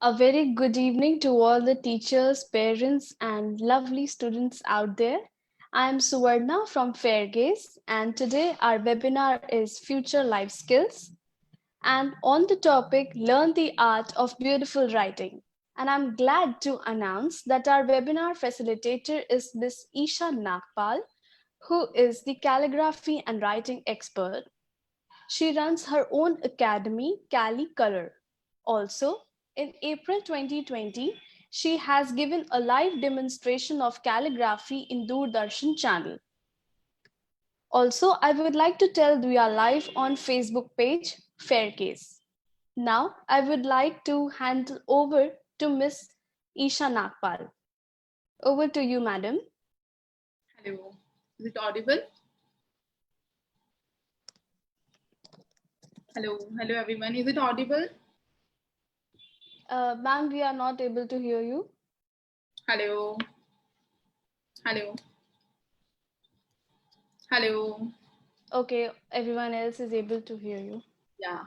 A very good evening to all the teachers, parents, and lovely students out there. I am Suvarna from Fairgaze, and today our webinar is Future Life Skills. And on the topic, Learn the Art of Beautiful Writing. And I'm glad to announce that our webinar facilitator is Miss Isha Nagpal, who is the calligraphy and writing expert. She runs her own academy, Cali Color. Also, in April 2020, she has given a live demonstration of calligraphy in Doordarshan channel. Also, I would like to tell we are live on Facebook page, Faircase. Now, I would like to hand over to Miss Isha Nagpal. Over to you, madam. Hello, is it audible? Hello everyone. Is it audible? Ma'am, we are not able to hear you. Hello. Okay, everyone else is able to hear you. Yeah.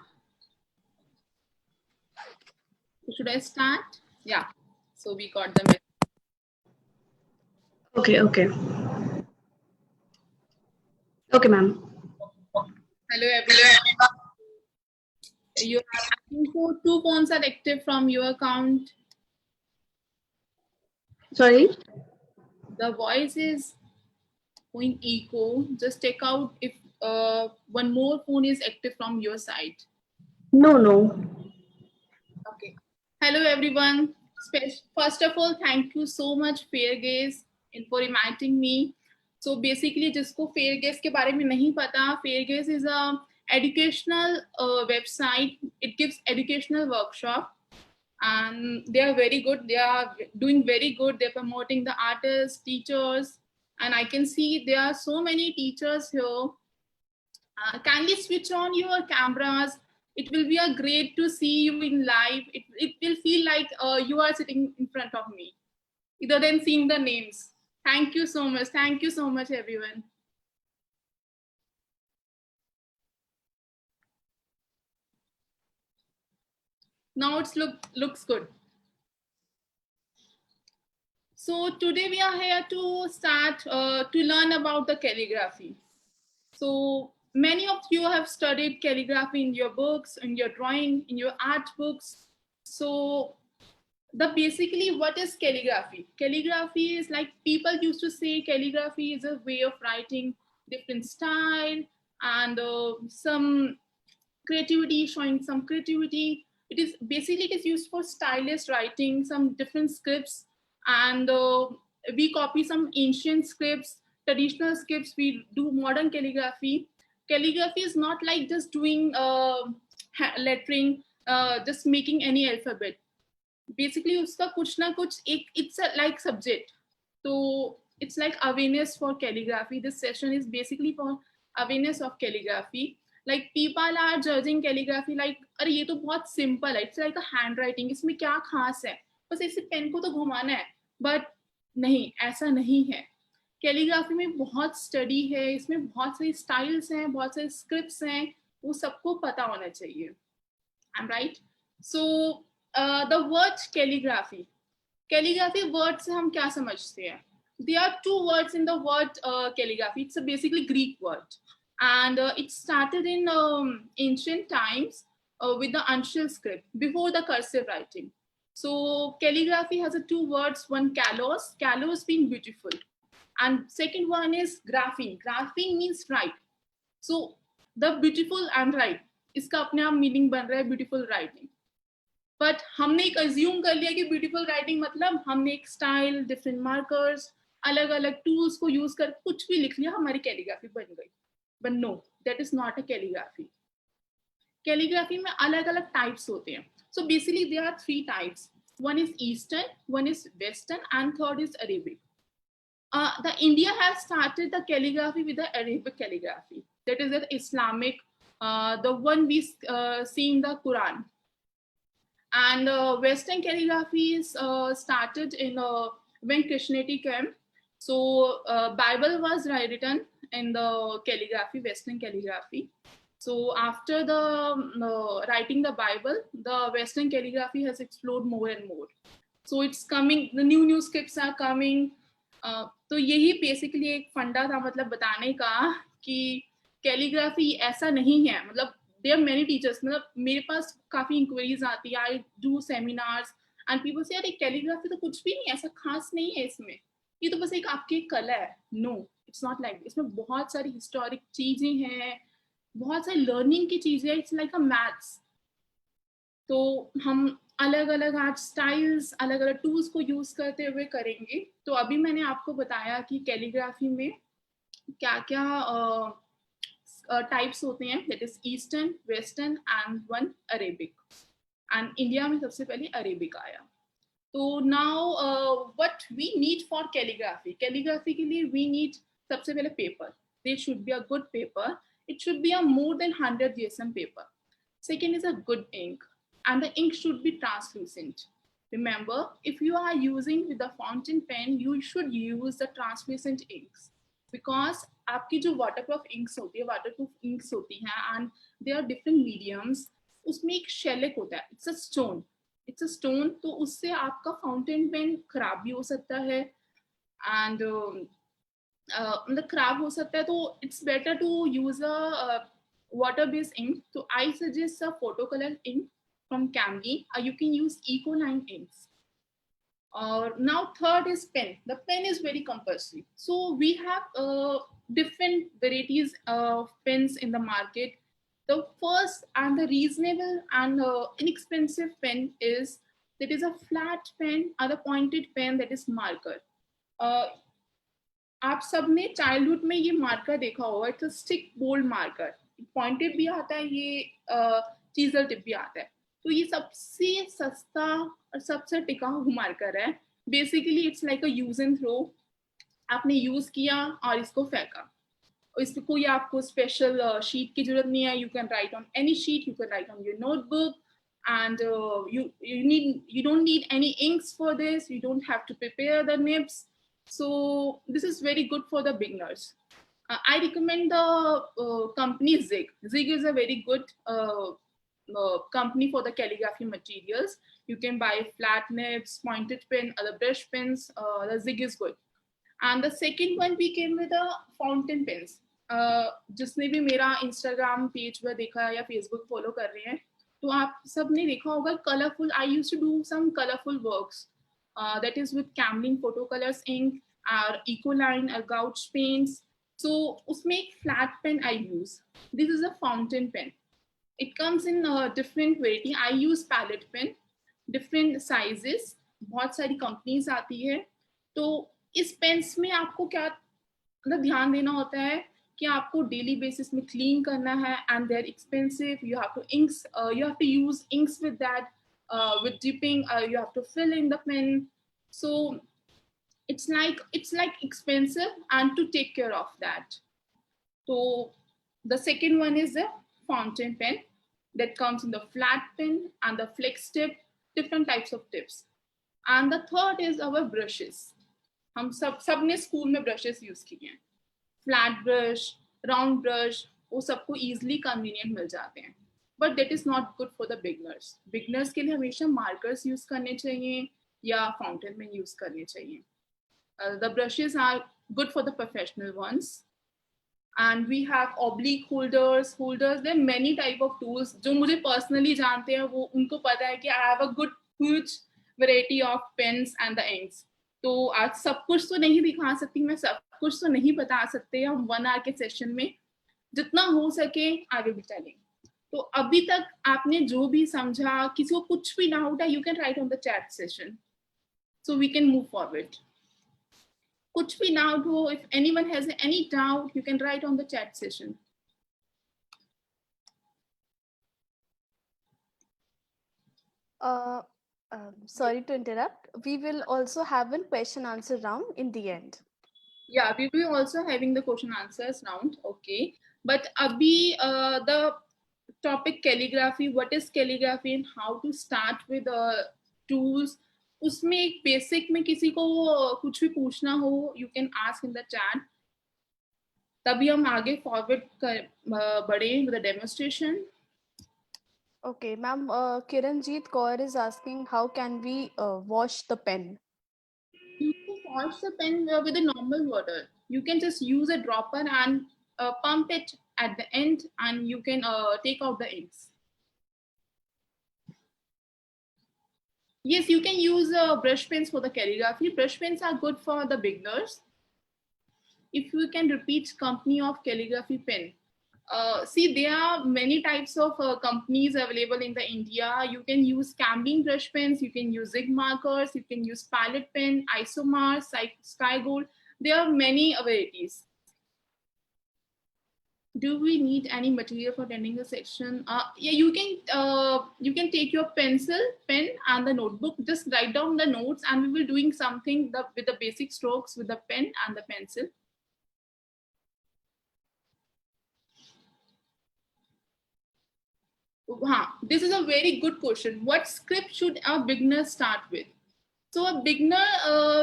Should I start? Yeah. So we got the message. Okay. Okay, ma'am. Hello everyone. You are asking for 2 phones are active from your account. Sorry? The voice is going echo. Just take out if one more phone is active from your side. No. Okay. Hello everyone. First of all, thank you so much Fairgaze for inviting me. So basically, जिसको Fairgaze के बारे में नहीं पता, Fairgaze is a educational website. It gives educational workshop, and they are very good. They are doing very good. They're promoting the artists, teachers, and I can see there are so many teachers here. Kindly switch on your cameras. It will be a great to see you in live. It will feel like you are sitting in front of me, other than seeing the names. Thank you so much. Thank you so much, everyone. Now it's looks good. So today we are here to start to learn about the calligraphy. So many of you have studied calligraphy in your books, in your drawing, in your art books. So basically what is calligraphy? Calligraphy is like people used to say calligraphy is a way of writing different style and some creativity, showing some creativity. It is used for stylist writing some different scripts, and we copy some ancient scripts, traditional scripts. We do modern calligraphy. Calligraphy is not like just doing lettering, just making any alphabet. Basically उसका कुछ ना कुछ एक it's a like subject. So it's like awareness for calligraphy. This session is basically for awareness of calligraphy. Like people are judging calligraphy like अरे ये तो बहुत simple है. It's like a handwriting. इसमें क्या खास है? बस ऐसे पेन को तो घुमाना है. But नहीं, ऐसा नहीं है. कैलीग्राफी में बहुत स्टडी है, इसमें बहुत सारी स्टाइल्स हैं, बहुत सारे स्क्रिप्ट्स हैं, वो सबको पता होना चाहिए. I'm right. So the word calligraphy word से हम क्या समझते हैं? There are 2 words in the word calligraphy. It's a basically Greek word, and it started in ancient times with the uncial script before the cursive writing. So calligraphy has 2 words. One kalos being beautiful, and second one is graphing. Graphing means write. So the beautiful and write, इसका अपने आप meaning बन रहा है beautiful writing. But हमने एक assume कर लिया कि ब्यूटीफुल राइटिंग मतलब हमने एक स्टाइल, डिफरेंट मार्कर्स, अलग अलग टूल्स को यूज कर कुछ भी लिख लिया, हमारी कैलीग्राफी बन गई. But no, that is not a calligraphy. Calligraphy में अलग अलग टाइप्स होते हैं. So basically there are 3 types. One is eastern, one is western, and third is Arabic. The India has started the calligraphy with the Arabic calligraphy. That is the Islamic, the one we see in the Quran. And Western calligraphy is started in when Christianity came. So Bible was written in the calligraphy, Western calligraphy. So after the writing the Bible, the Western calligraphy has explored more and more. So it's coming, the new scripts are coming. तो यही basically एक फंडा था, मतलब बताने का कि calligraphy ऐसा नहीं है, मतलब देयर आर मेनी टीचर्स, मतलब मेरे पास काफी इंक्वायरीज आती है, I do seminars and people से यार कैलीग्राफी तो कुछ भी नहीं, ऐसा खास नहीं है इसमें, ये तो बस एक आपकी कला है. नो, इट्स नॉट लाइक, इसमें बहुत सारी हिस्टोरिक चीजें हैं, बहुत सारी लर्निंग की चीजें, इट्स लाइक अ मैथ्स. तो हम अलग अलग आज स्टाइल्स, अलग अलग टूल्स को यूज करते हुए करेंगे. तो अभी मैंने आपको बताया कि कैलीग्राफी में क्या क्या टाइप्स होते हैं, that is eastern, western and one Arabic. And India में सबसे पहले अरेबिक आया. तो now what we need for calligraphy, calligraphy के लिए वी नीड सबसे पहले paper. They should be a good paper, it should be a more than 100 GSM paper. Second is a good ink, and the ink should be translucent. Remember, if you are using with the fountain pen, you should use the translucent inks, because आपकी जो waterproof inks होती है, waterproof inks होती हैं, and there are different mediums. उसमें एक shellac होता है, it's a stone, it's a stone. तो उससे आपका fountain pen खराब भी हो सकता है, and मतलब खराब हो सकता है. तो it's better to use a water based ink. तो I suggest a photo colour ink from Camlin. You can use Ecoline inks. और now third is pen. The pen is very compulsory. So we have different varieties of pens in the market. The first and the reasonable and inexpensive pen is, that is a flat pen or the pointed pen, that is marker. आप सब ने childhood में ये marker देखा होगा, it's stick bold marker. Pointed भी आता है, ये चीजल टिप भी आता है. तो ये सबसे सस्ता और सबसे टिकाऊ मार्कर है. Basically it's like a use and throw. आपने यूज किया और इसको फेंका. इसको कोई आपको स्पेशल शीट की जरूरत नहीं है. You can write on any sheet, you can write on your notebook, and you don't need any inks for this. You don't have to prepare the nibs. So this is very good for the beginners. I recommend the company Zig. Zig is a very good company for the calligraphy materials. You can buy flat nibs, pointed pen, other brush pens. The Zig is good. And the second one we came with the fountain pens. जिसने भी मेरा Instagram page पर देखा है या Facebook follow कर रहे हैं, तो आप सब ने देखा होगा colourful. I used to do some colourful works, that is with Camlin photo colors ink or Ecoline or gouache paints. So उसमें एक flat pen I use. This is a fountain pen. It comes in different variety. I use palette pen, different sizes. बहुत सारी companies आती है. तो इस pens में आपको क्या मतलब ध्यान देना होता है कि आपको डेली बेसिस में क्लीन करना है, and they are expensive. You have to inks, you have to use inks with that, with dipping. You have to fill in the pen. So it's like expensive and to take care of that. So the second one is the fountain pen, that comes in the flat pen and the flex tip, different types of tips. And the third is our brushes. हम सबने school में brushes use किए हैं. Flat brush, round brush, वो सबको easily convenient मिल जाते हैं. But that is not good for the beginners. Beginners के लिए हमेशा मार्कर्स यूज करने चाहिए या फाउंटेन पेन यूज करने चाहिए. The brushes are good for the professional ones. And we have oblique holders. There many type of tools. जो मुझे पर्सनली जानते हैं वो उनको पता है कि I have a good huge variety of pens and the inks. तो आज सब कुछ तो नहीं दिखा सकती मैं, सब कुछ तो नहीं बता सकते हम 1 आवर के सेशन में. जितना हो सके आगे भी चलेंगे. तो अभी तक आपने जो भी समझा, किसी को कुछ भी डाउट है, you can write on the chat session, so we can move forward. कुछ भी डाउट हो, if anyone has any doubt, you can write on the chat session. Sorry to interrupt. We will also have a question answer round in the end. Yeah, we will also having the question answers round. Okay, but abhi the topic calligraphy, what is calligraphy and how to start with tools, उसमें एक basic में किसी को कुछ भी पूछना हो, you can ask in the chat. तभी हम आगे फॉरवर्ड बढ़े with the demonstration. Okay, ma'am, Kiranjeet Kaur is asking how can we wash the pen? You can wash the pen with a normal water. You can just use a dropper and pump it at the end, and you can take out the inks. Yes, you can use brush pens for the calligraphy. Brush pens are good for the beginners. If you can repeat company of calligraphy pen. See, there are many types of companies available in the India. You can use Camlin brush pens, you can use Zig markers, you can use palette pen, Isomar, Sky Gold. There are many varieties. Do we need any material for attending the section? Yeah, you can take your pen and the notebook. Just write down the notes, and we will doing something with the basic strokes with the pen and the pencil. This is a very good question. What script should a beginner start with? So a beginner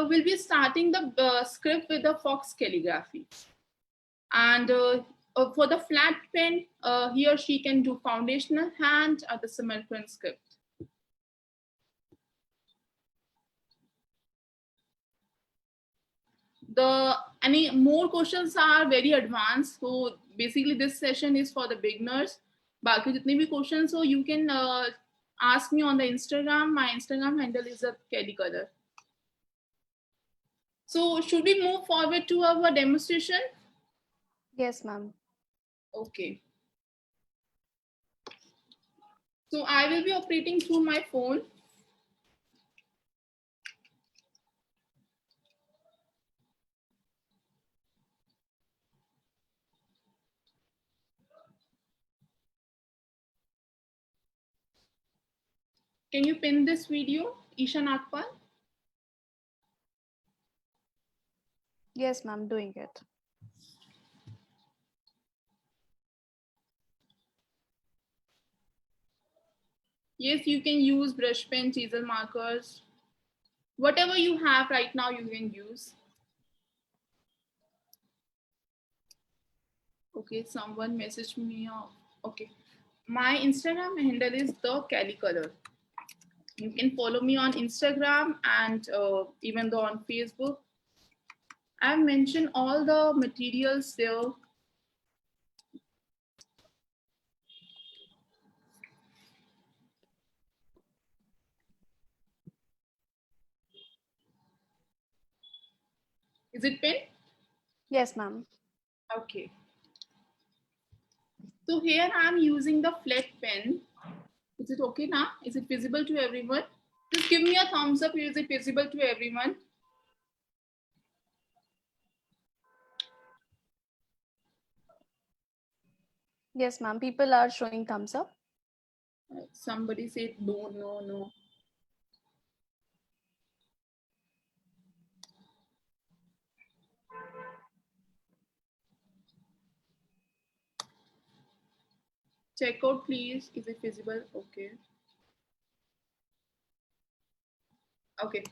will be starting the script with the Fox calligraphy. And for the flat pen, he or she can do foundational hand or the Samarkand script. Any more questions are very advanced. So basically this session is for the beginners. बाकी जितने भी questions हो, you can ask me on the Instagram. My Instagram handle is a Kelly Color. So should we move forward to our demonstration? Yes, ma'am. Okay. So I will be operating through my phone. Can you pin this video, Ishan Akpal? Yes, ma'am, doing it. Yes, you can use brush pen, chisel markers. Whatever you have right now, you can use. Okay, someone messaged me. Okay, my Instagram handle is the Cali Color. You can follow me on Instagram and even though on Facebook. I've mentioned all the materials there. Is it pen? Yes, ma'am. Okay. So here I'm using the flat pen. Is it okay now? Is it visible to everyone? Just give me a thumbs up. Is it visible to everyone? Yes, ma'am. People are showing thumbs up. Somebody said no, no, no. Check out, please. Is it visible? Okay. Okay.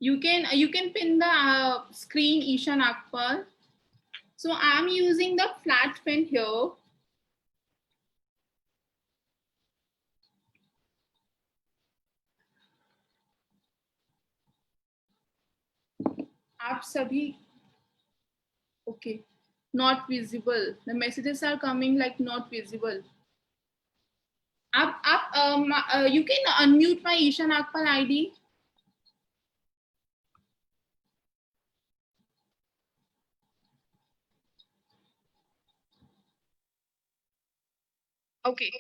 You can pin the screen Ishan Akpal. So I'm using the flat pen here. आप सभी okay, not visible. The messages are coming like not visible. You can unmute my Ishan Akpal ID. Okay.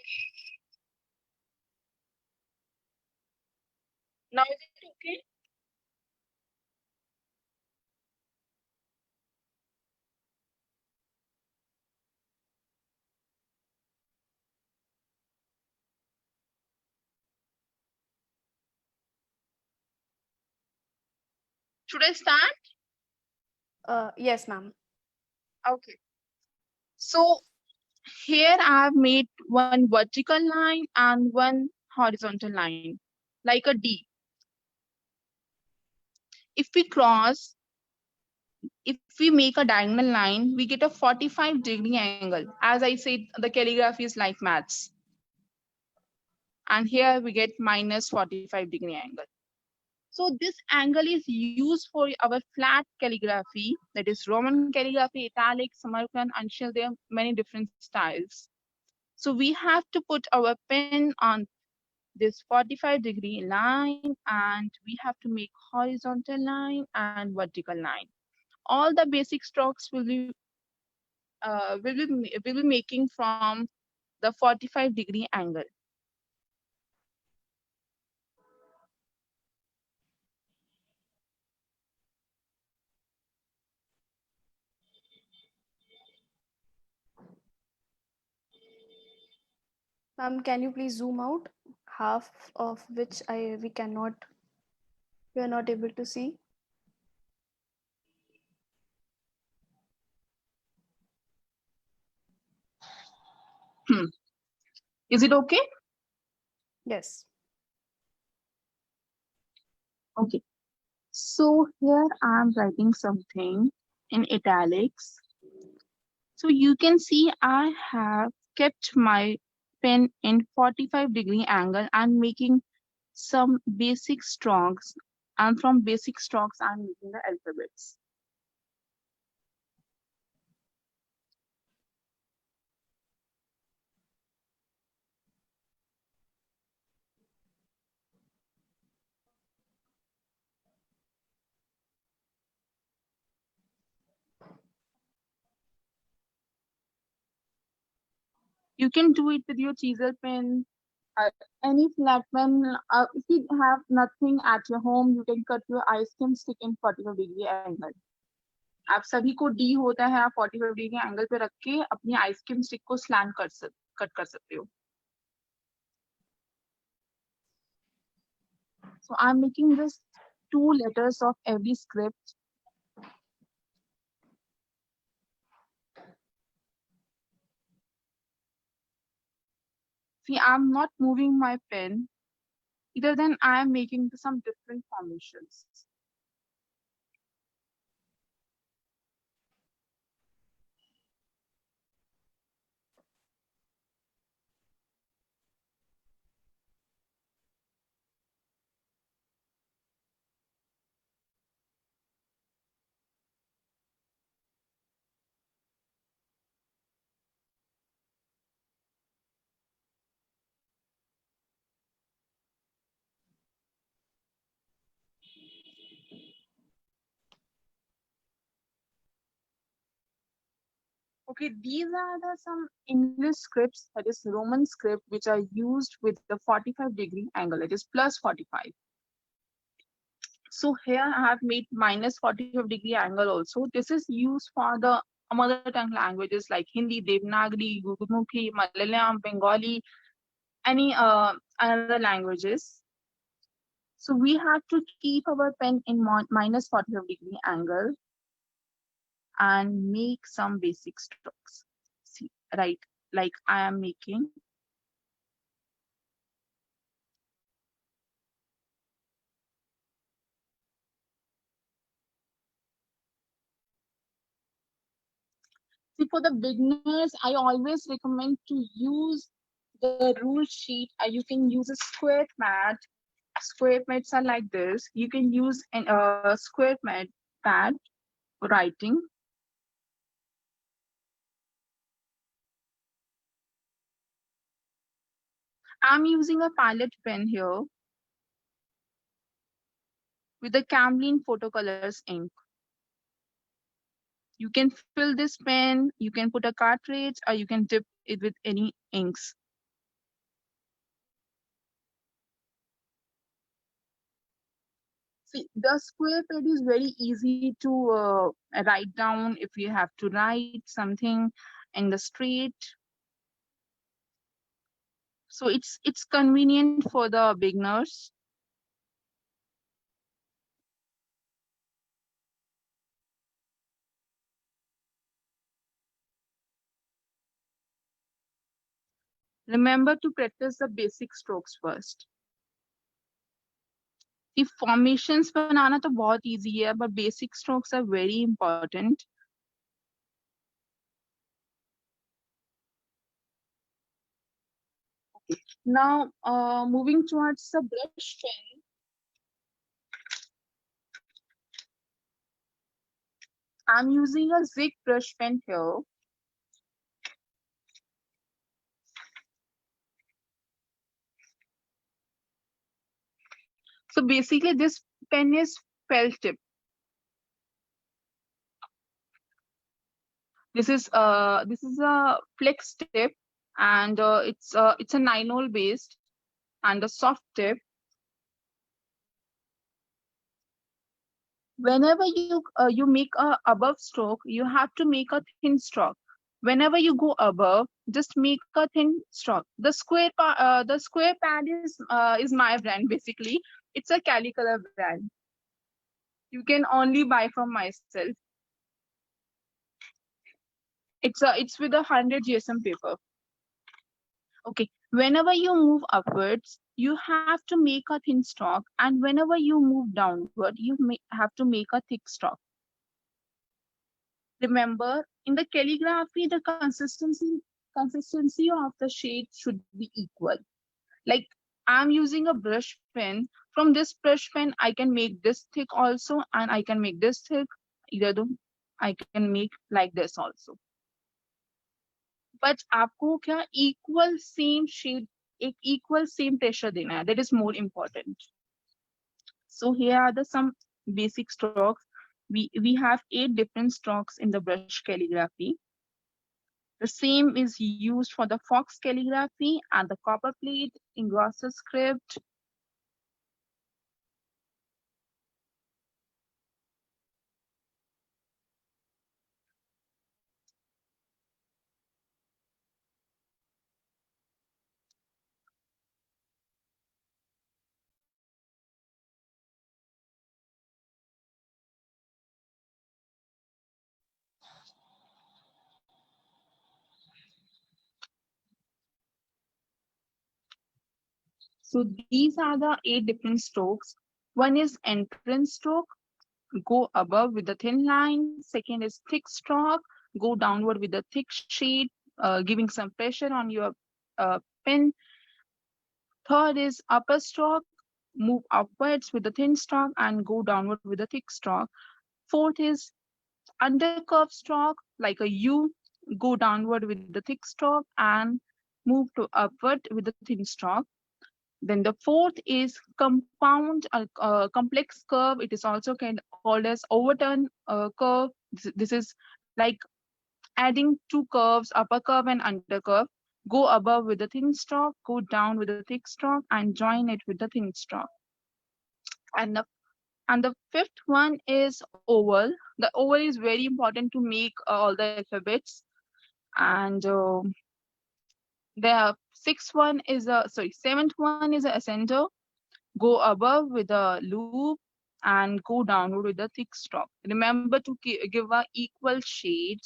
Now is it okay? Should I start? Yes, ma'am. Okay. So here I have made one vertical line and one horizontal line, like a D. If we cross if we make a diagonal line, we get a 45-degree angle. As I said, the calligraphy is like maths. And here we get minus 45-degree angle. So this angle is used for our flat calligraphy, that is Roman calligraphy, italic, Samarkand, Anshul. There are many different styles. So we have to put our pen on this 45-degree line, and we have to make horizontal line and vertical line. All the basic strokes will be making from the 45-degree angle. Can you please zoom out? Half of which we are not able to see. Hmm. Is it okay? Yes. Okay. So here I'm writing something in italics. So you can see I have kept my pen in 45-degree angle and making some basic strokes. And from basic strokes, I'm making the alphabets. You can do it with your chisel pen, any flat pen. If you have nothing at your home, you can cut your ice cream stick in 45-degree angle. आप सभी को D होता है, आप 45 degree angle पे रख के अपनी आइसक्रीम स्टिक को स्लैंट कट कर सकते हो. So I'm making this 2 letters of every script. See, I'm not moving my pen. Either then I am making some different formations. Okay, these are some English scripts, that is Roman script, which are used with the 45-degree angle, it is plus 45. So here I have made minus 45-degree angle also. This is used for the mother tongue languages like Hindi, Devanagari, Gurmukhi, Malayalam, Bengali, any another languages. So we have to keep our pen in minus 45-degree angle and make some basic strokes. See, right, like I am making. See, for the beginners, I always recommend to use the rule sheet. You can use a square mat. Square mats are like this. You can use a square mat pad for writing. I'm using a palette pen here with the Camlin Photocolors ink. You can fill this pen, you can put a cartridge, or you can dip it with any inks. See, the square pad is very easy to write down if you have to write something in the street. So it's convenient for the beginners. Remember to practice the basic strokes first. कि formations बनाना तो बहुत easy है, but basic strokes are very important. Now, moving towards the brush pen. I'm using a Zig brush pen here. So basically, this pen is felt tip. This is a flex tip, and it's a nylon based and a soft tip. Whenever you make a above stroke, you have to make a thin stroke. Whenever you go above, just make a thin stroke. The square pad is my brand basically. It's a Calicolor brand. You can only buy from myself. It's with 100 GSM paper. Okay. Whenever you move upwards, you have to make a thin stroke, and whenever you move downward, you have to make a thick stroke. Remember, in the calligraphy, the consistency of the shade should be equal. Like I'm using a brush pen. From this brush pen, I can make this thick also, and I can make this thick. Either the I can make like this also. But आपको क्या equal same shade, एक equal same pressure देना है. That is more important. So here are the some basic strokes. We have 8 different strokes in the brush calligraphy. The same is used for the Fox calligraphy and the copperplate, engrosser script. So these are the 8 different strokes. One is entrance stroke, go above with the thin line. Second is thick stroke, go downward with the thick shade, giving some pressure on your pen. Third is upper stroke, move upwards with the thin stroke and go downward with the thick stroke. Fourth is undercurve stroke, like a U, go downward with the thick stroke and move to upward with the thin stroke. Then the fourth is compound complex curve. It is also called as overturn curve. This is like adding two curves, upper curve and under curve. Go above with the thin stroke, go down with the thick stroke, and join it with the thin stroke. And the fifth one is oval. The oval is very important to make all the alphabets. And the seventh one is a ascender. Go above with a loop and go downward with a thick stroke. Remember to give a equal shade.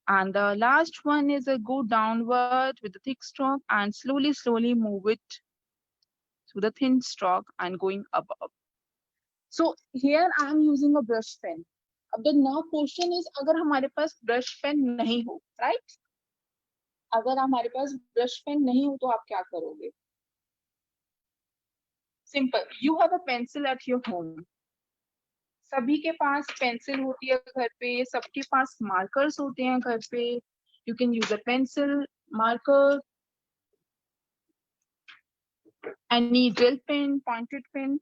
And the last one is a go downward with the thick stroke and slowly move it to the thin stroke and going above. So here I am using a brush pen. अब the now question is अगर हमारे पास brush pen नहीं हो, right? अगर हमारे पास brush pen नहीं हो तो आप क्या करोगे? Simple. You have a pencil at your home. सभी के पास पेंसिल होती है घर पे, सबके पास मार्कर्स होते हैं घर पे. You can use a pencil, marker, any gel pen, pointed pen.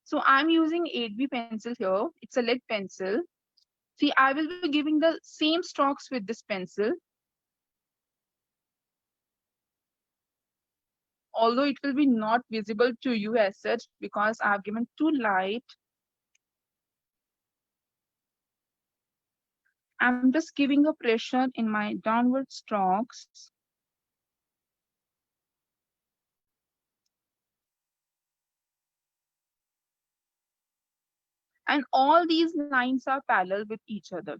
So I'm using 8B pencil here. It's a lead pencil. See, I will be giving the same strokes with this pencil. Although it will be not visible to you as such because I have given too light. I'm just giving a pressure in my downward strokes. And all these lines are parallel with each other.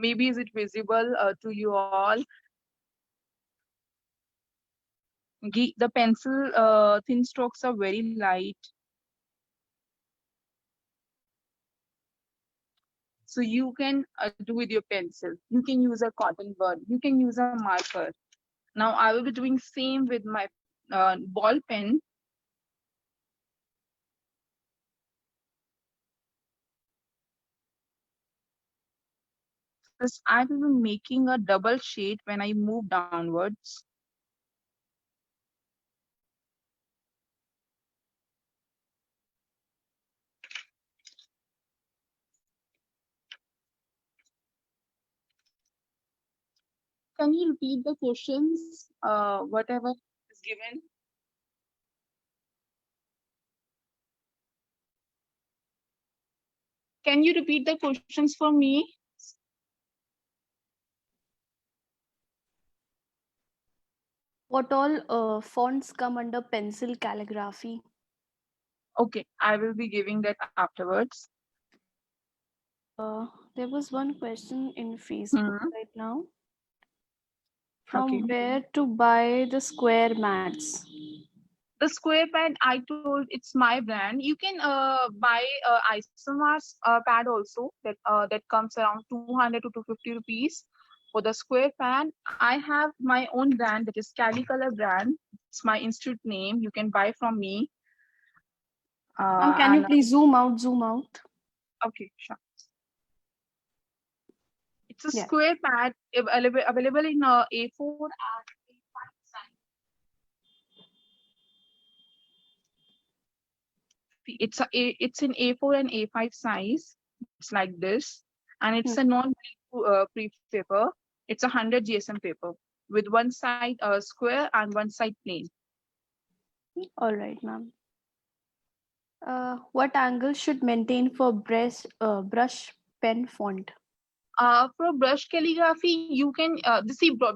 Maybe is it visible to you all? The pencil thin strokes are very light. So you can do with your pencil. You can use a cotton bud. You can use a marker. Now I will be doing same with my ball pen. Because I will be making a double shade when I move downwards. Can you repeat the questions, whatever is given? Can you repeat the questions for me? What all fonts come under pencil calligraphy? Okay, I will be giving that afterwards. There was one question in Facebook right now. From Okay. where to buy the square mats? The square pad, I told it's my brand. You can buy Isomars pad also that comes around 200 to 250 rupees. For the square pad, I have my own brand, that is Calicolor brand. It's my institute name. You can buy from me. Can you And please zoom out? Zoom out. okay, sure. It's a Yeah. square pad available in A4 and A5 size. It's in A4 and A5 size. It's like this, and it's a non-proof paper. It's 100 GSM paper with one side square and one side plain. All right, ma'am. What angle should maintain for brush pen font? For brush calligraphy, you can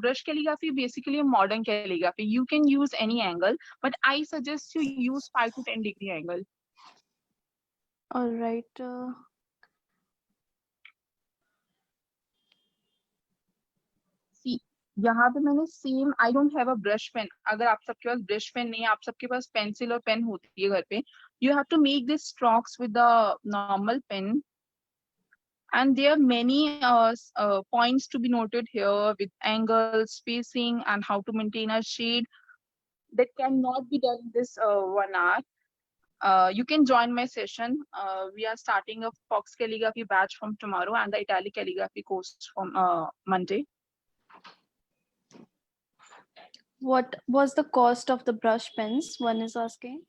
brush calligraphy basically a modern calligraphy. You can use any angle, but I suggest you use 5 to 10 degree angle. All right. See, यहाँ पे मैंने same I don't have a brush pen. अगर आप सबके पास brush pen नहीं है, आप सबके पास पेंसिल और पेन होती है घर पे, you have to make these strokes with the normal pen. And there are many points to be noted here with angles, spacing, and how to maintain a shade that cannot be done in this 1 hour. You can join my session. We are starting a Fox calligraphy batch from tomorrow and the Italic calligraphy course from Monday. What was the cost of the brush pens? One is asking.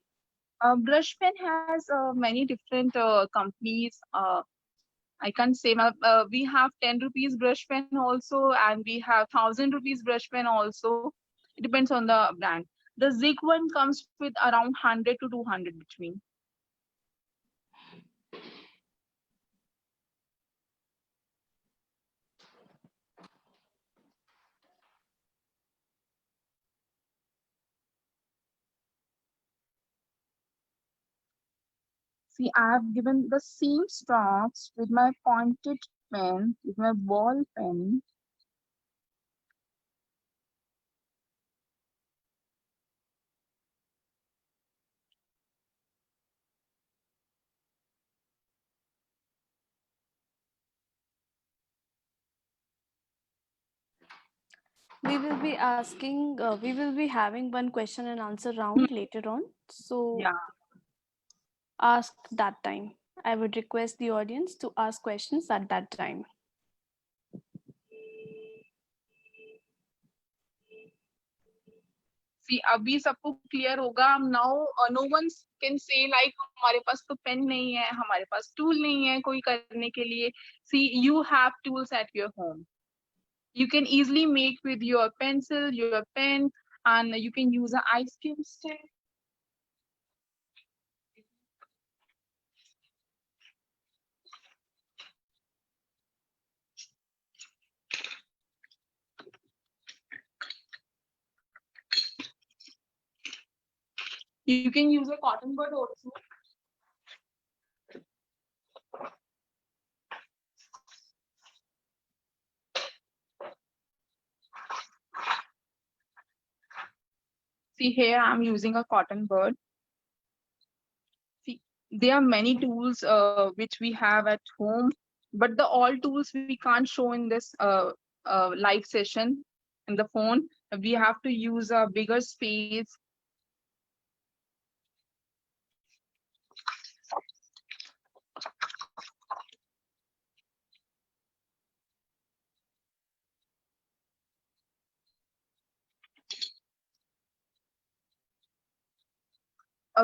Brush pen has many different companies. I can't say. We have 10 rupees brush pen also, and we have 1,000 rupees brush pen also. It depends on the brand. The Zig one comes with around 100 to 200 between. See, I have given the same strokes with my pointed pen, with my ball pen. We will be asking, we will be having one question and answer round later on. So Yeah. ask that time. I would request the audience to ask questions at that time. See, अभी सबको clear होगा. Now no one can say like हमारे पास तो pen नहीं है, हमारे पास tool नहीं है कोई करने के लिए. See, you have tools at your home. You can easily make with your pencil, your pen, and you can use an ice cream stick. You can use a cotton bud also. See here, I'm using a cotton bud. See, there are many tools which we have at home, but the all tools we can't show in this live session in the phone. We have to use a bigger space.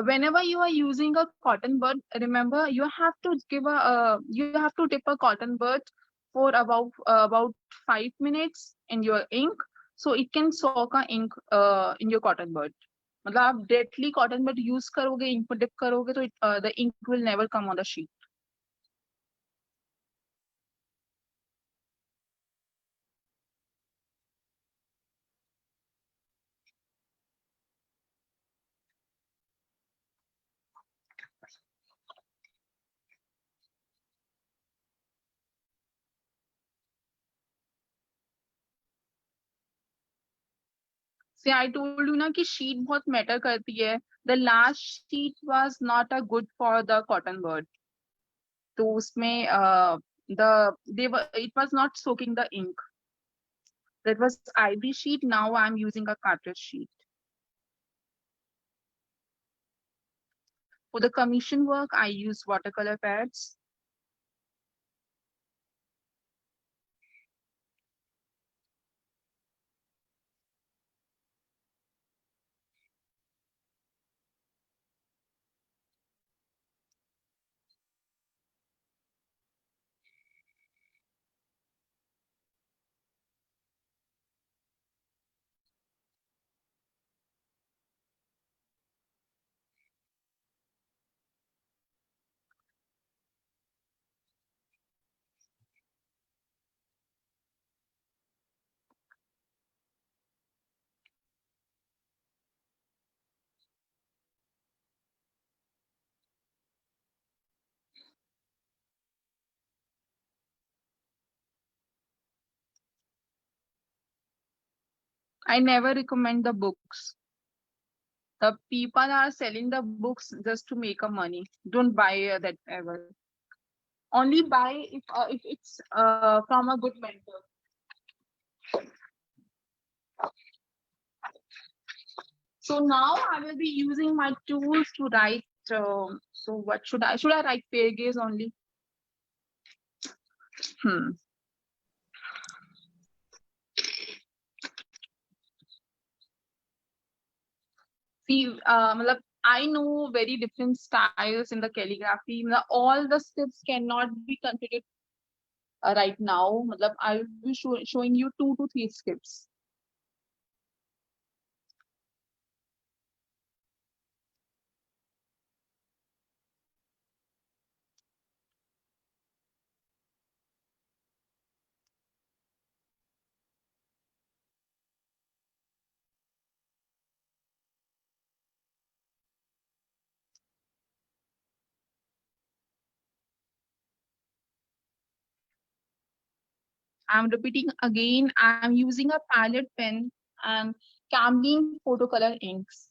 Whenever you are using a cotton bud, remember you have to give a you have to dip a cotton bud for about 5 minutes in your ink, so it can soak a ink in your cotton bud. मतलब आप directly cotton bud use करोगे, ink में dip करोगे तो the ink will never come on the sheet. See, I told you ना कि sheet बहुत matter करती है. The last sheet was not a good for the cotton bud. तो उसमें it was not soaking the ink. That was ivory sheet. Now I'm using a cartridge sheet. For the commission work, I use watercolor pads. I never recommend the books. The people are selling the books just to make a money. Don't buy that ever. Only buy if it's from a good mentor. So now I will be using my tools to write. So what should I? Should I write fair gaze only? Hmm. See, I know very different styles in the calligraphy. All the steps cannot be considered right now. I will be showing you 2 to 3 steps. I'm repeating again. I'm using a palette pen and Camlin photocolor inks.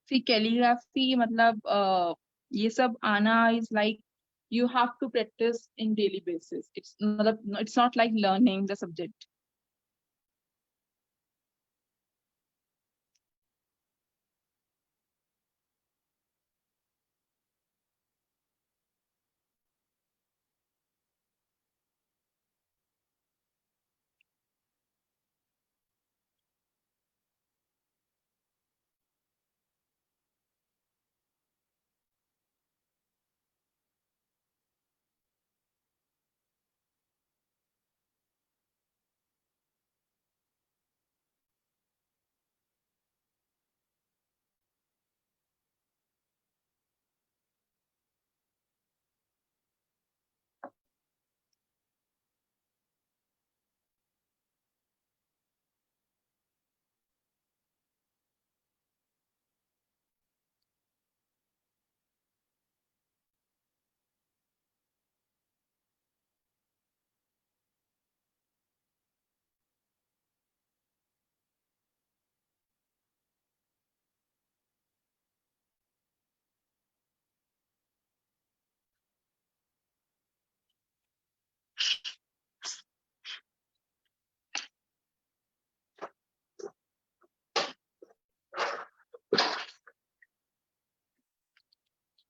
See, calligraphy, मतलब ये सब आना is like you have to practice in daily basis. It's not like learning the subject.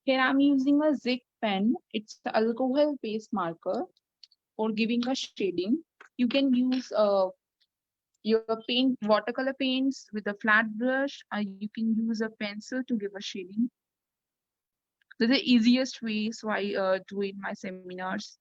Here I'm using a Zig pen. It's an alcohol-based marker for giving a shading. You can use your watercolor paints with a flat brush. You can use a pencil to give a shading. This is the easiest way, so I do it in my seminars.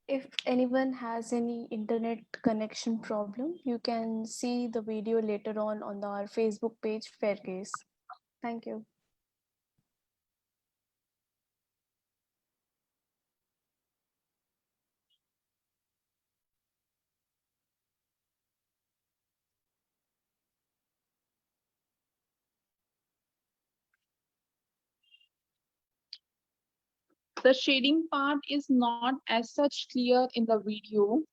If anyone has any internet connection problem, you can see the video later on our Facebook page, Faircase. Thank you. The shading part is not as such clear in the video.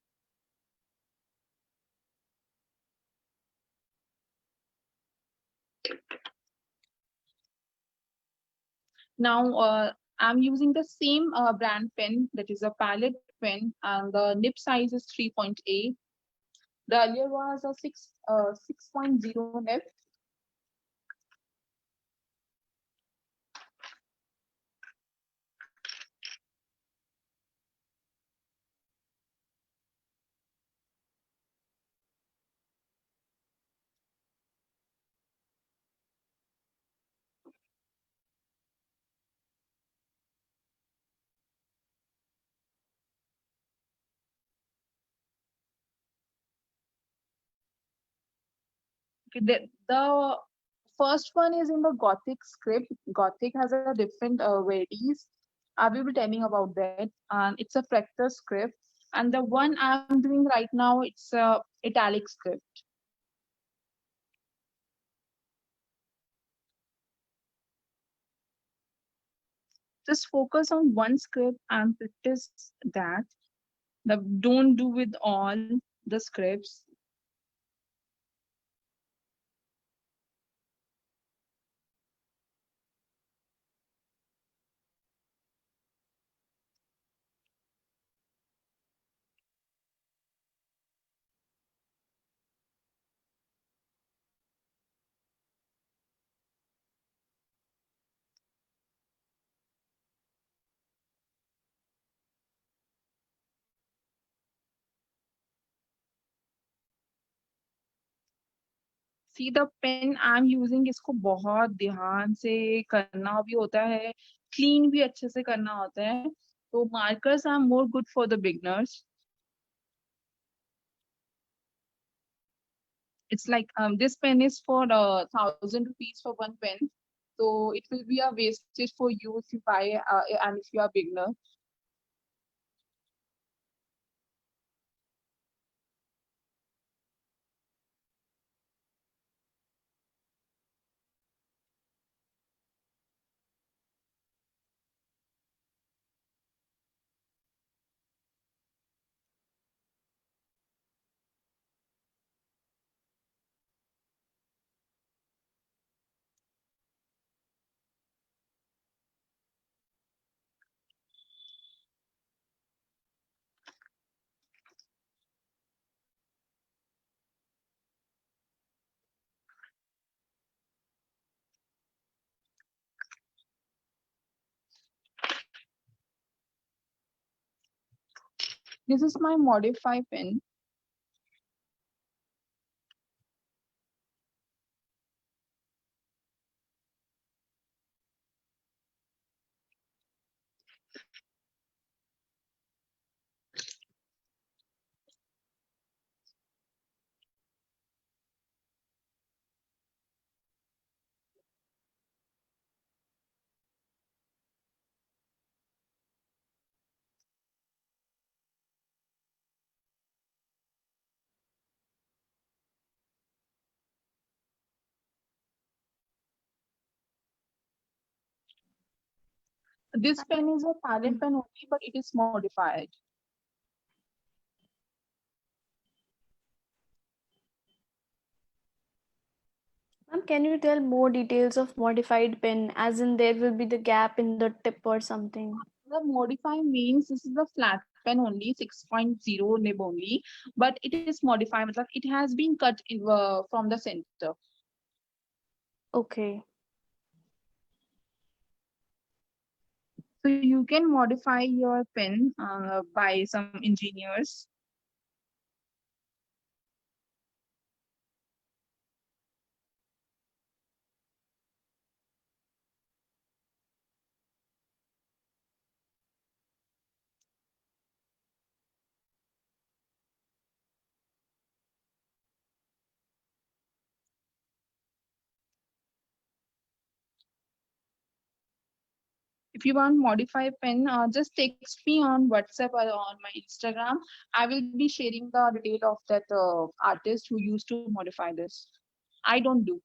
Now I'm using the same brand pen, that is a palette pen, and the nib size is 3.8. The earlier was a 6.0 nib. Okay, the first one is in the Gothic script. Gothic has a different varieties. I will be telling about that. And it's a fractal script. And the one I'm doing right now, it's a italic script. Just focus on one script and practice that. Don't do with all the scripts. See the pen I'm using, इसको बहुत ध्यान से करना भी होता है, clean भी अच्छे से करना होता है. So markers are more good for the beginners. It's like this pen is for 1,000 rupees for one pen. So it will be a wastage for you if you buy and if you are beginner. This is my modify pen. This pen is a parent pen only, but it is modified. Ma'am, can you tell more details of modified pen, as in there will be the gap in the tip or something? The modify means this is a flat pen only, 6.0 nib only, but it is modified. मतलब it has been cut in, from the center. Okay. So you can modify your pen by some engineers. If you want modify pen, just text me on WhatsApp or on my Instagram. I will be sharing the detail of that artist who used to modify this. I don't do.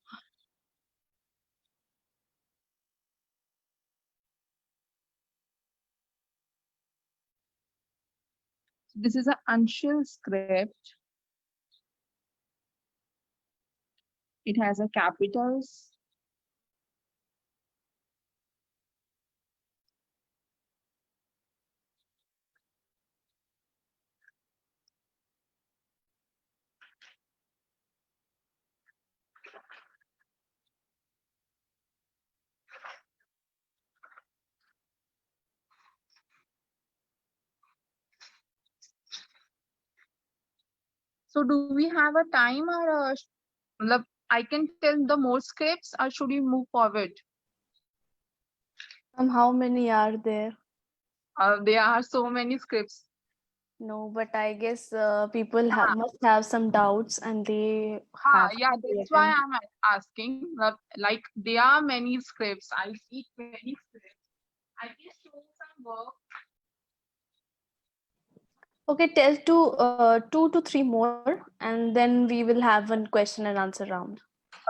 This is an Anshul script. It has a capitals. So do we have a time or matlab, I can tell the more scripts or should we move forward? How many are there? There are so many scripts. No, but I guess people must have some doubts and they have Yeah, to that's why attend. I'm asking. Like there are many scripts. I see many scripts. I can show some work. Okay, tell two to three more, and then we will have one question and answer round.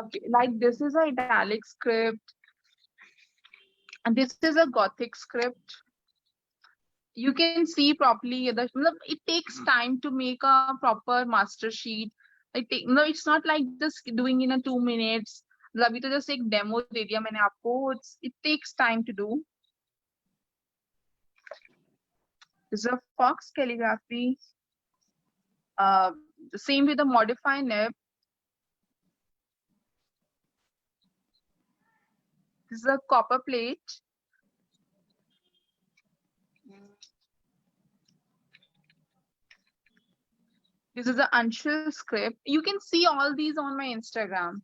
Okay, like this is a italic script, and this is a Gothic script. You can see properly matlab, it takes time to make a proper master sheet. No, it's not like just doing in a 2 minutes. मतलब अभी तो just एक demo दे दिया मैंने आपको. It takes time to do. This is a Fox calligraphy. The same with the modify nib. This is a copper plate. This is the Anshul script. You can see all these on my Instagram.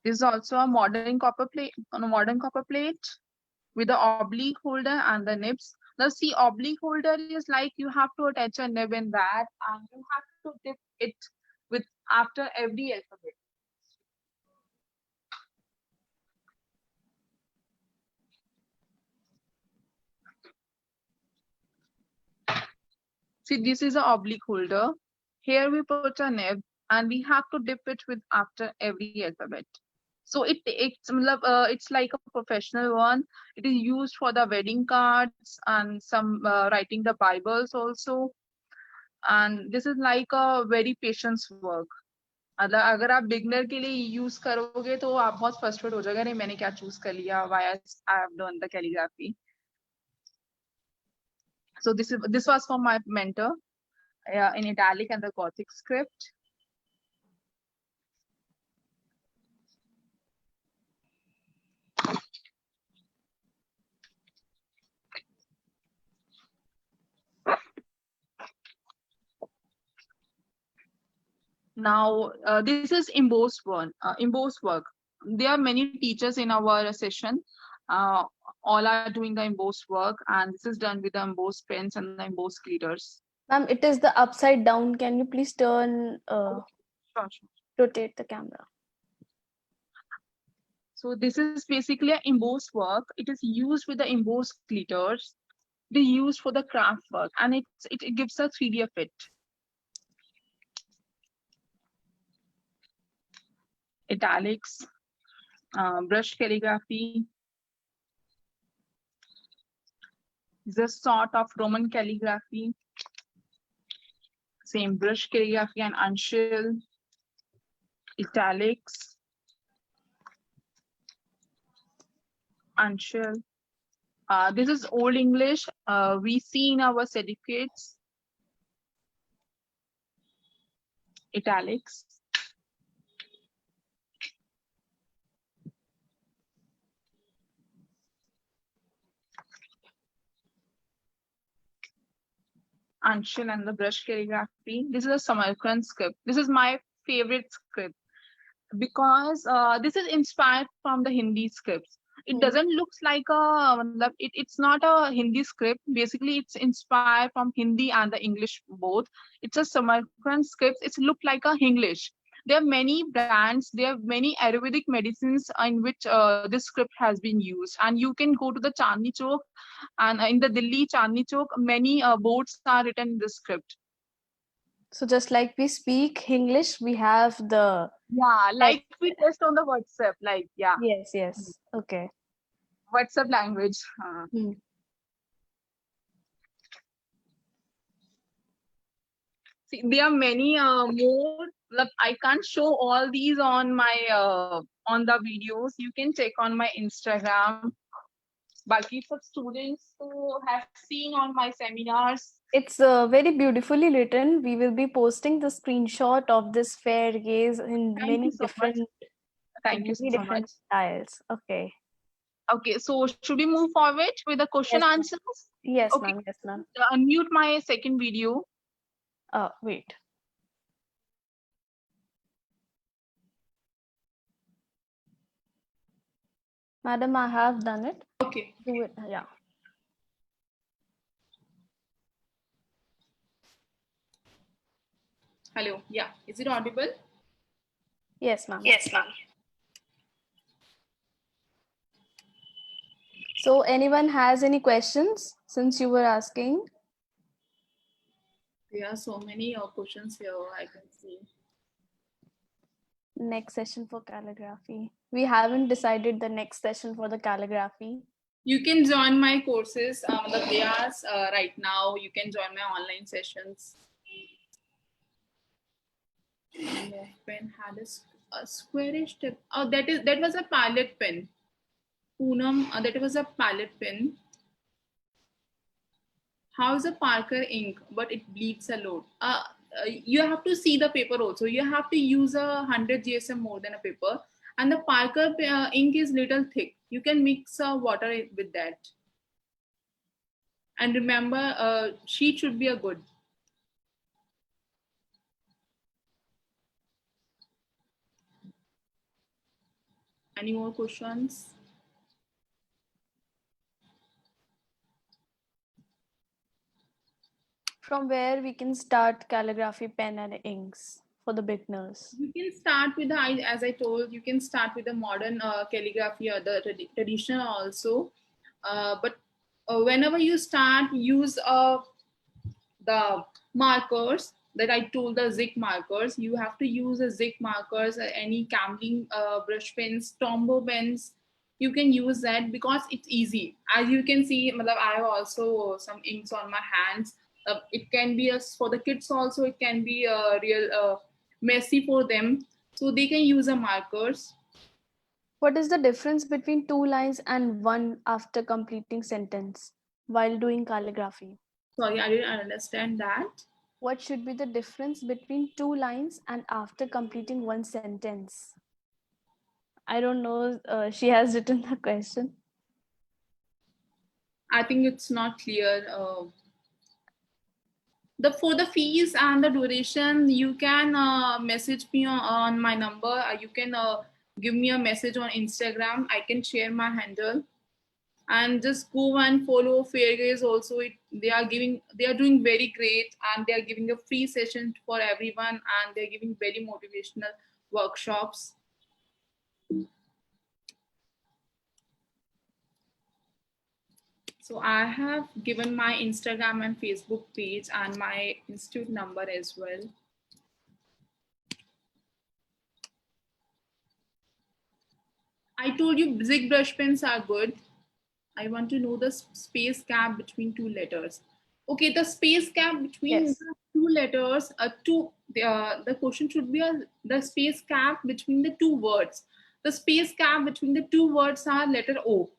This is also a modern copper plate, with the oblique holder and the nibs. The see oblique holder is like you have to attach a nib in that, and you have to dip it with after every alphabet. See, this is an oblique holder. Here we put a nib, and we have to dip it with after every alphabet. So it's like a professional one. It is used for the wedding cards and some writing the Bibles also. And this is like a very patience work. अगर आप beginner के लिए use करोगे तो आप बहुत frustrate हो जाएगा, नहीं मैंने क्या चूज कर लिया, why I have done the calligraphy. So this was for my mentor in italic and the Gothic script. Now this is embossed work. There are many teachers in our session. All are doing the embossed work, and this is done with the embossed pens and the embossed glitters. Ma'am, it is the upside down. Can you please turn, Sure. rotate the camera? So this is basically an embossed work. It is used with the embossed glitters. It is used for the craft work, and it gives a 3D effect. Italics, brush calligraphy. This is a sort of Roman calligraphy. Same brush calligraphy and uncial. Italics. Uncial. This is Old English. We see in our certificates. Italics. Uncial and the brush calligraphy. This is a Samarkand script. This is my favorite script because this is inspired from the Hindi scripts. It doesn't look like it's not a Hindi script. Basically, it's inspired from Hindi and the English both. It's a Samarkand script. It's look like a English. There are many brands, there are many Ayurvedic medicines in which this script has been used. And you can go to the Chandni Chowk, and in the Delhi Chandni Chowk, many boards are written in this script. So just like we speak English, we have the... Yeah, like we test on the WhatsApp, like, yeah. Yes. Okay. WhatsApp language. See, there are many more. I can't show all these on my on the videos. You can check on my Instagram. Baki for students who have seen on my seminars. It's very beautifully written. We will be posting the screenshot of this fair gaze in Thank many you so different, much. Thank you so much. different styles. Okay. Okay, so should we move forward with the question Yes, answers? Yes, Okay. ma'am. Yes, ma'am. Unmute my second video. Wait. Madam, I have done it. Okay. Do it. Yeah. Hello. Yeah. Is it audible? Yes, ma'am. Yes, ma'am. So anyone has any questions since you were asking? There are so many questions here, I can see. Next session for calligraphy. We haven't decided the next session for the calligraphy. You can join my courses, the Prayas, right now. You can join my online sessions. Pen had a squarish tip. Oh, that was a palette pen. Poonam, that was a palette pen. How is a Parker ink, but it bleeds a lot? You have to see the paper also. You have to use 100 GSM more than a paper. And the Parker ink is little thick. You can mix water with that. And remember, sheet should be a good. Any more questions? From where we can start calligraphy, pen and inks for the beginners? You can start with the, as I told, you can start with the modern calligraphy or the traditional also. But whenever you start, use the markers that I told, the Zig markers. You have to use a Zig markers, any Camlin brush pens, Tombow pens. You can use that because it's easy. As you can see, I have also some inks on my hands. It can be for the kids also. It can be real messy for them, so they can use a markers. What is the difference between 2 lines and one after completing sentence while doing calligraphy? Sorry, I didn't understand that. What should be the difference between 2 lines and after completing one sentence? I don't know. She has written the question. I think it's not clear. For the fees and the duration, you can message me on my number. You can give me a message on Instagram. I can share my handle, and just go and follow Fairgaze also. They are doing very great, and they are giving a free session for everyone, and they're giving very motivational workshops. So I have given my Instagram and Facebook page and my institute number as well. I told you Zig brush pens are good. I want to know the space gap between 2 letters. Okay, the space gap between Yes. the 2 letters, the question should be the space gap between the 2 words. The space gap between the 2 words are letter O.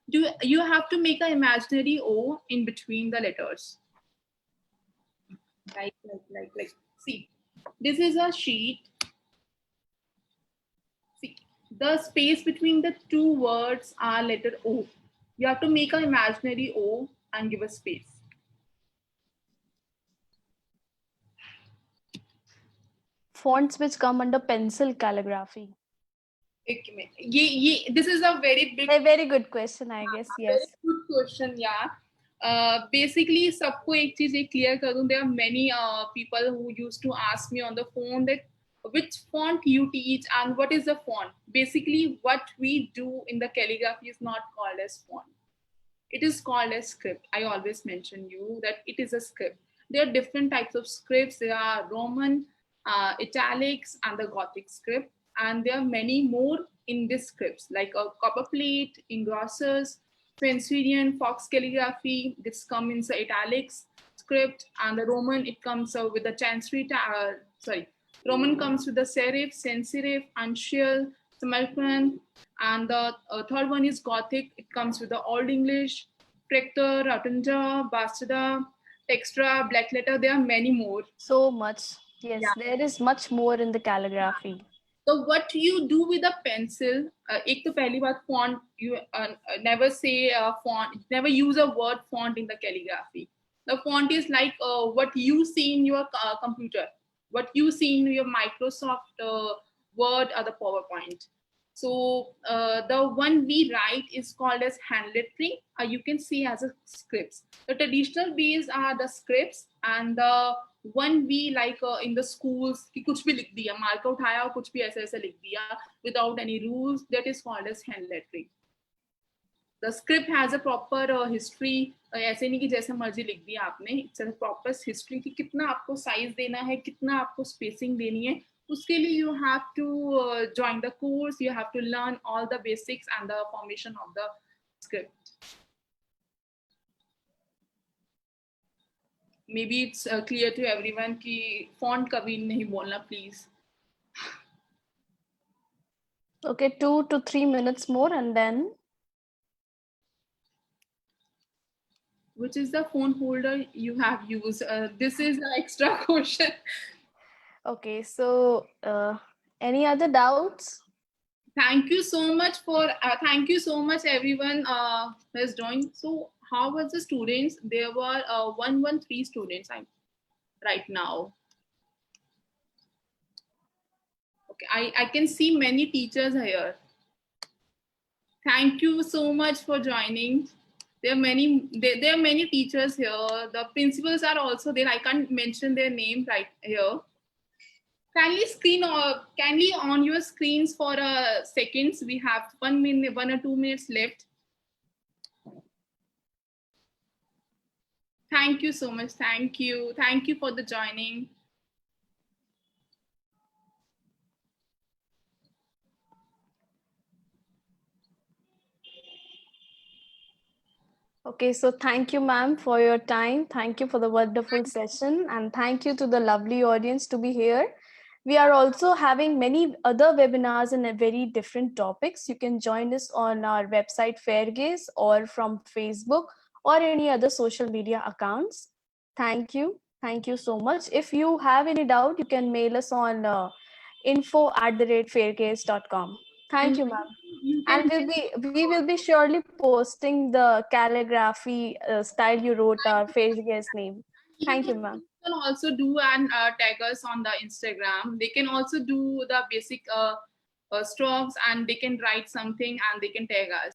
You have to make an imaginary O in between the letters. Like. See, this is a sheet. See, the space between the 2 words are letter O. You have to make an imaginary O and give a space. Fonts which come under pencil calligraphy. This is a very big, A very good question, I guess. Yes. very good question. Yeah. Basically, सबको एक चीज ये clear कर दूं. There are many people who used to ask me on the phone that which font you teach and what is the font. Basically, what we do in the calligraphy is not called as font. It is called as script. I always mention you that it is a script. There are different types of scripts. There are Roman, italics, and the Gothic script. And there are many more in these scripts, like a copperplate, engrossers, Spencerian, Fox calligraphy. This comes in the italics script, and the Roman, it comes with the chancery. Roman comes with the serif, sans serif, uncial, Samarkand, and the third one is Gothic. It comes with the Old English, Prector, Rotunda, Bastarda, Textra, Black Letter. There are many more. So much. Yes, Yeah. there is much more in the calligraphy. So what you do with a pencil, एक तो पहली बात font, you never say font, never use a word font in the calligraphy. The font is like what you see in your computer, what you see in your Microsoft Word or the PowerPoint. So the one we write is called as hand lettering. You can see as a scripts. The traditional ways are the scripts, and the one we like in the schools कि कुछ भी लिख दिया, marker उठाया और कुछ भी ऐसे ऐसे लिख दिया without any rules, that is called as hand lettering. The script has a proper history. ऐसे नहीं कि जैसे मर्जी लिख दिया आपने. It's a proper history कि कितना आपको size देना है, कितना आपको spacing देनी है. उसके लिए you have to join the course. You have to learn all the basics and the formation of the script. Maybe it's clear to everyone कि font कभी नहीं बोलना, please. Okay, 2 to 3 minutes more and then. Which is the phone holder you have used? This is an extra question. Okay, so any other doubts? Thank you so much everyone who has joined. So how was the students? There were 113 students right now. Okay, I can see many teachers here. Thank you so much for joining. There are many teachers here. The principals are also there. I can't mention their name right here. Kindly on your screens for seconds. We have 1 minute, 1 or 2 minutes left. Thank you so much. Thank you for the joining. Okay, so thank you, ma'am, for your time. Thank you for the wonderful session, and thank you to the lovely audience to be here. We are also having many other webinars in a very different topics. You can join us on our website Fairgaze or from Facebook or any other social media accounts. Thank you. Thank you so much. If you have any doubt, you can mail us on info@fairgaze.com. Thank you, ma'am. And we will be surely posting the calligraphy style you wrote our Fairgaze name. Thank you, ma'am. You can also do and tag us on the Instagram. They can also do the basic strokes, and they can write something and they can tag us.